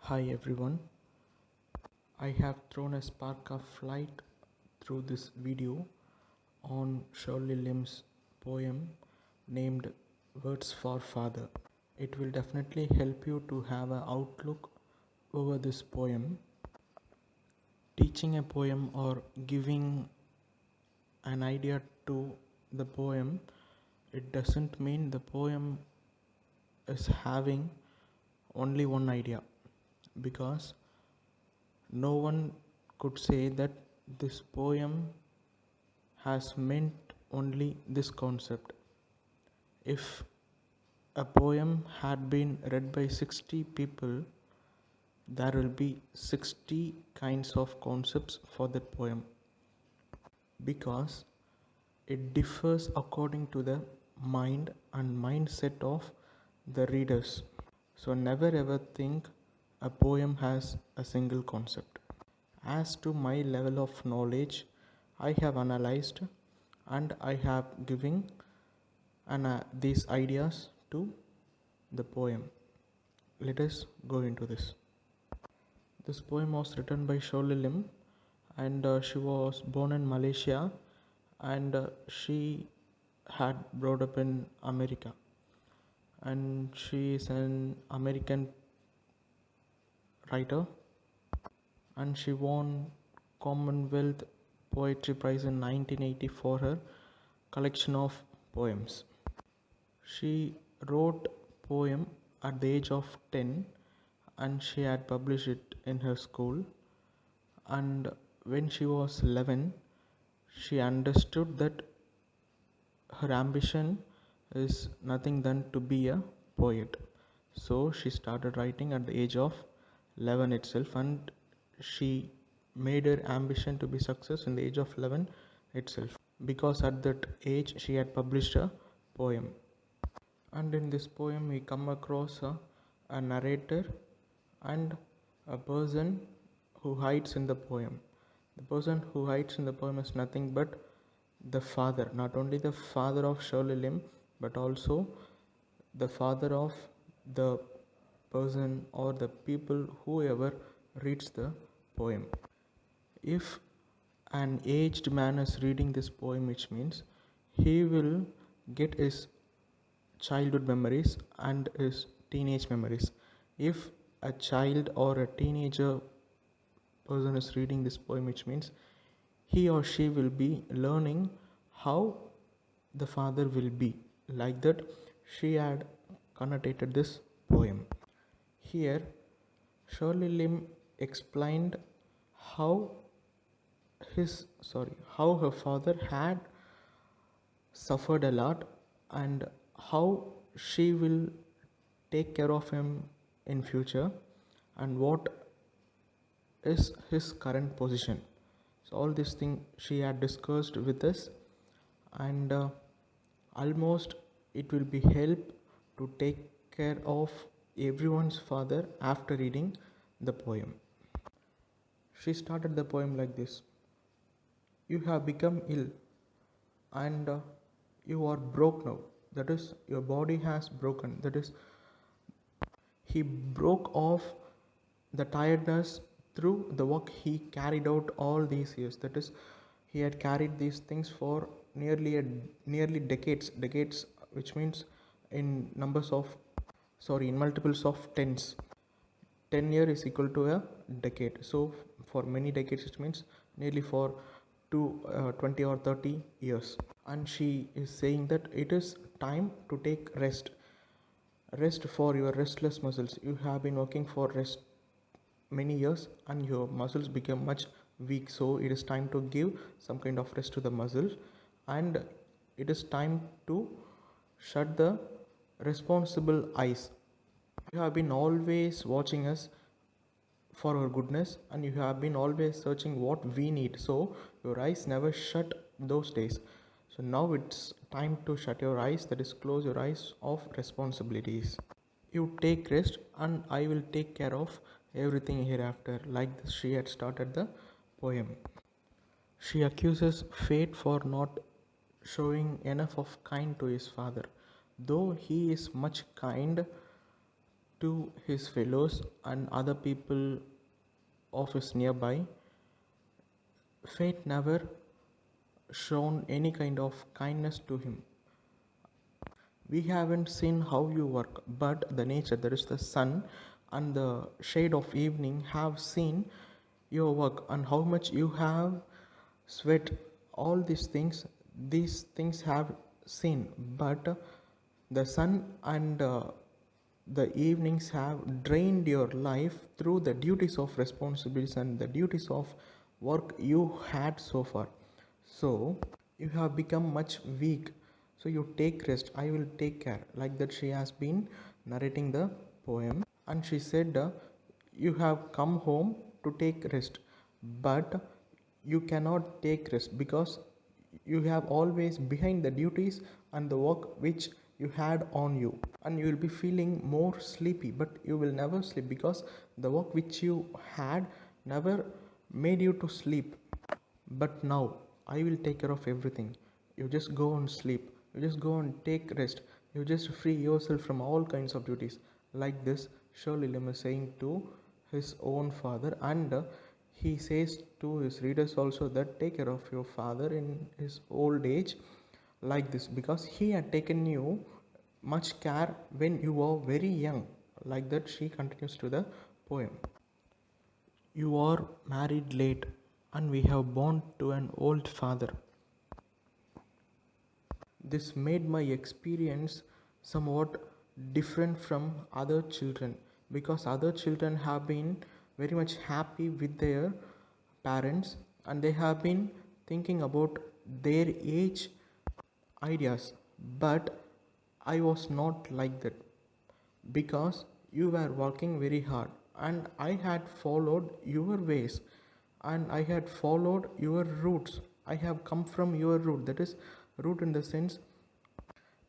Hi everyone, I have thrown a spark of light through this video on Shirley Lim's poem named Words for Father. It will definitely help you to have an outlook over this poem. Teaching a poem or giving an idea to the poem, it doesn't mean the poem is having only one idea, because no one could say that this poem has meant only this concept. If a poem had been read by 60 people, there will be 60 kinds of concepts for that poem, because it differs according to the mind and mindset of the readers. So never ever think a poem has a single concept. As to my level of knowledge, I have analyzed and I have given these ideas to the poem. Let us go into this. This poem was written by Shirley Lim, and she was born in Malaysia, and she had brought up in America, and she is an American writer, and she won Commonwealth Poetry Prize in 1980 for her collection of poems. She wrote poem at the age of 10, and she had published it in her school, and when she was 11 she understood that her ambition is nothing than to be a poet. So she started writing at the age of 11 itself, and she made her ambition to be success in the age of 11 itself, because at that age she had published a poem. And in this poem we come across a narrator and a person who hides in the poem. The person who hides in the poem is nothing but the father, not only the father of Shirley Lim, but also the father of the person or the people whoever reads the poem. If an aged man is reading this poem, which means he will get his childhood memories and his teenage memories. If a child or a teenager person is reading this poem, which means he or she will be learning how the father will be. Like that, she had connotated this poem. Here, Shirley Lim explained how how her father had suffered a lot, and how she will take care of him in future, and what is his current position. So all these things she had discussed with us, and almost it will be help to take care of everyone's father after reading the poem. She started the poem like this: you have become ill, and you are broke now. That is, your body has broken. That is, he broke off the tiredness through the work he carried out all these years. That is, he had carried these things for nearly decades, which means in numbers of in multiples of tens. 10 year is equal to a decade, so for many decades it means nearly for 20 or 30 years. And she is saying that it is time to take rest for your restless muscles. You have been working for rest many years and your muscles become much weak, so it is time to give some kind of rest to the muscles, and it is time to shut the responsible eyes. You have been always watching us for our goodness, and you have been always searching what we need, so your eyes never shut those days. So now it's time to shut your eyes, that is, close your eyes of responsibilities. You take rest and I will take care of everything hereafter. Like this, she had started the poem. She accuses fate for not showing enough of kind to his father. Though he is much kind, to his fellows and other people of his nearby, fate never shown any kind of kindness to him. We haven't seen how you work, but the nature, that is the sun and the shade of evening, have seen your work and how much you have sweat. All these things have seen, but the sun and the evenings have drained your life through the duties of responsibilities and the duties of work you had so far. So you have become much weak. So you take rest. I will take care. Like that, she has been narrating the poem, and she said, "You have come home to take rest, but you cannot take rest because you have always behind the duties and the work which you had on you, and you will be feeling more sleepy, but you will never sleep because the work which you had never made you to sleep. But now I will take care of everything. You just go and sleep. You just go and take rest. You just free yourself from all kinds of duties." Like this, Shirley Lim is saying to his own father, and he says to his readers also that take care of your father in his old age, like this, because he had taken you much care when you were very young. Like that, she continues to the poem. "You are married late, and we have born to an old father. This made my experience somewhat different from other children, because other children have been very much happy with their parents and they have been thinking about their age ideas. But I was not like that, because you were working very hard and I had followed your ways and I had followed your roots. I have come from your root, that is, root in the sense,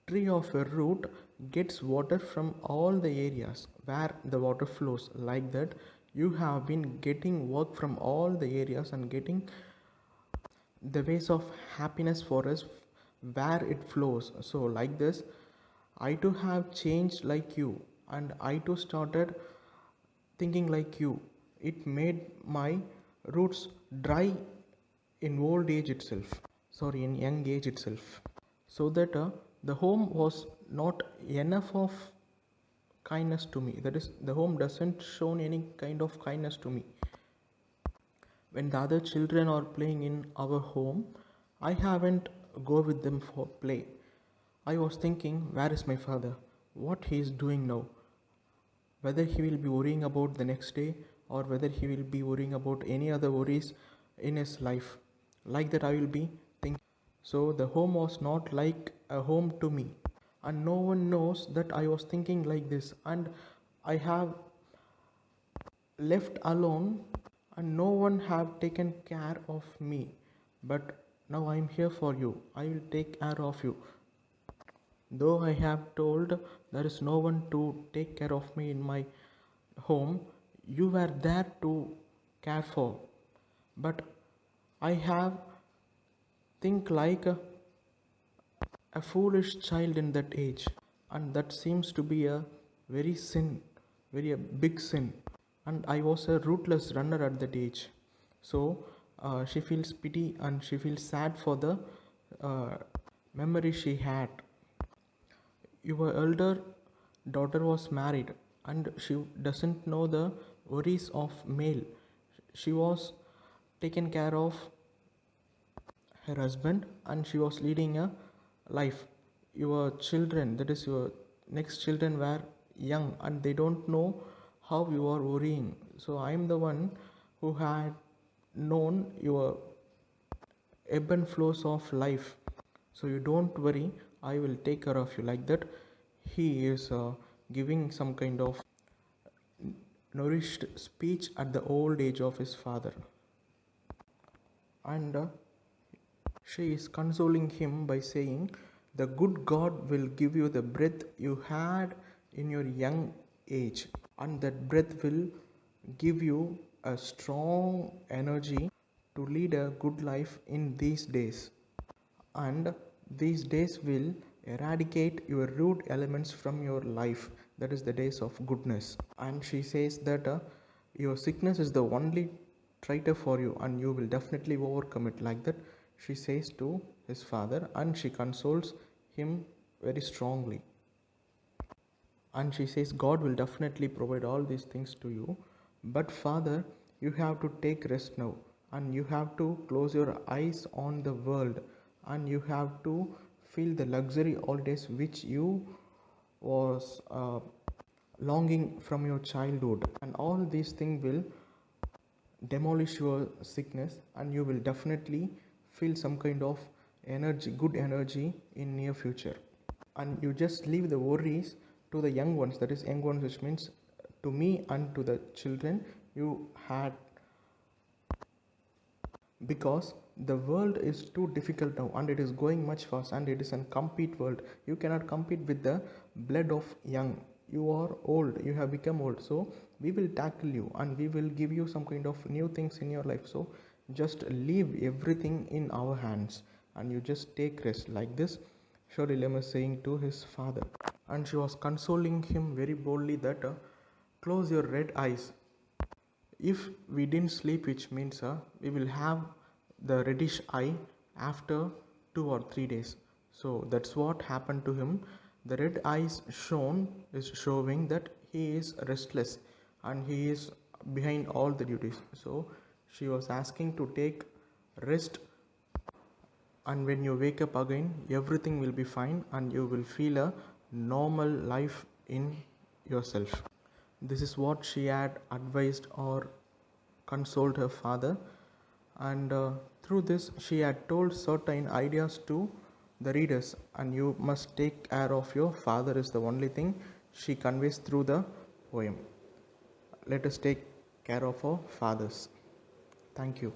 tree of a root gets water from all the areas where the water flows. Like that, you have been getting work from all the areas and getting the ways of happiness for us where it flows. So like this, I too have changed like you, and I too started thinking like you. It made my roots dry in old age itself, sorry, in young age itself, so that the home was not enough of kindness to me. That is, the home doesn't show any kind of kindness to me. When the other children are playing in our home, I haven't go with them for play. I was thinking, where is my father? What he is doing now? Whether he will be worrying about the next day or whether he will be worrying about any other worries in his life. Like that, I will be thinking. So the home was not like a home to me, and no one knows that I was thinking like this, and I have left alone and no one have taken care of me. But now I am here for you. I will take care of you. Though I have told there is no one to take care of me in my home, you were there to care for. But I have think like a foolish child in that age, and that seems to be a very sin, very a big sin. And I was a rootless runner at that age. So she feels pity and she feels sad for the uh, memory she had. Your elder daughter was married and she doesn't know the worries of male. She was taken care of her husband and she was leading a life. Your children, that is your next children, were young and they don't know how you are worrying. So I am the one who had known your ebb and flows of life. So you don't worry, I will take care of you. Like that, he is giving some kind of nourished speech at the old age of his father. And she is consoling him by saying, "The good God will give you the breath you had in your young age, and that breath will give you a strong energy to lead a good life in these days. And these days will eradicate your rude elements from your life." that is the days of goodness. And she says that your sickness is the only traitor for you and you will definitely overcome it. Like that she says to his father, and she consoles him very strongly. And she says, God will definitely provide all these things to you, but father, you have to take rest now, and you have to close your eyes on the world, and you have to feel the luxury holidays which you was longing from your childhood, and all these things will demolish your sickness, and you will definitely feel some kind of energy, good energy in near future. And you just leave the worries to the young ones, that is young ones, which means to me and to the children you had, because the world is too difficult now and it is going much fast and it is a compete world. You cannot compete with the blood of young. You are old, you have become old, so we will tackle you and we will give you some kind of new things in your life. So just leave everything in our hands and you just take rest. Like this Shirley Lem is saying to his father, and she was consoling him very boldly that close your red eyes. If we didn't sleep, which means we will have the reddish eye after 2 or 3 days. So that's what happened to him. The red eyes shown is showing that he is restless and he is behind all the duties. So she was asking to take rest, and when you wake up again everything will be fine and you will feel a normal life in yourself. This is what she had advised or consoled her father, and through this she had told certain ideas to the readers, and you must take care of your father is the only thing she conveys through the poem. Let us take care of our fathers. Thank you.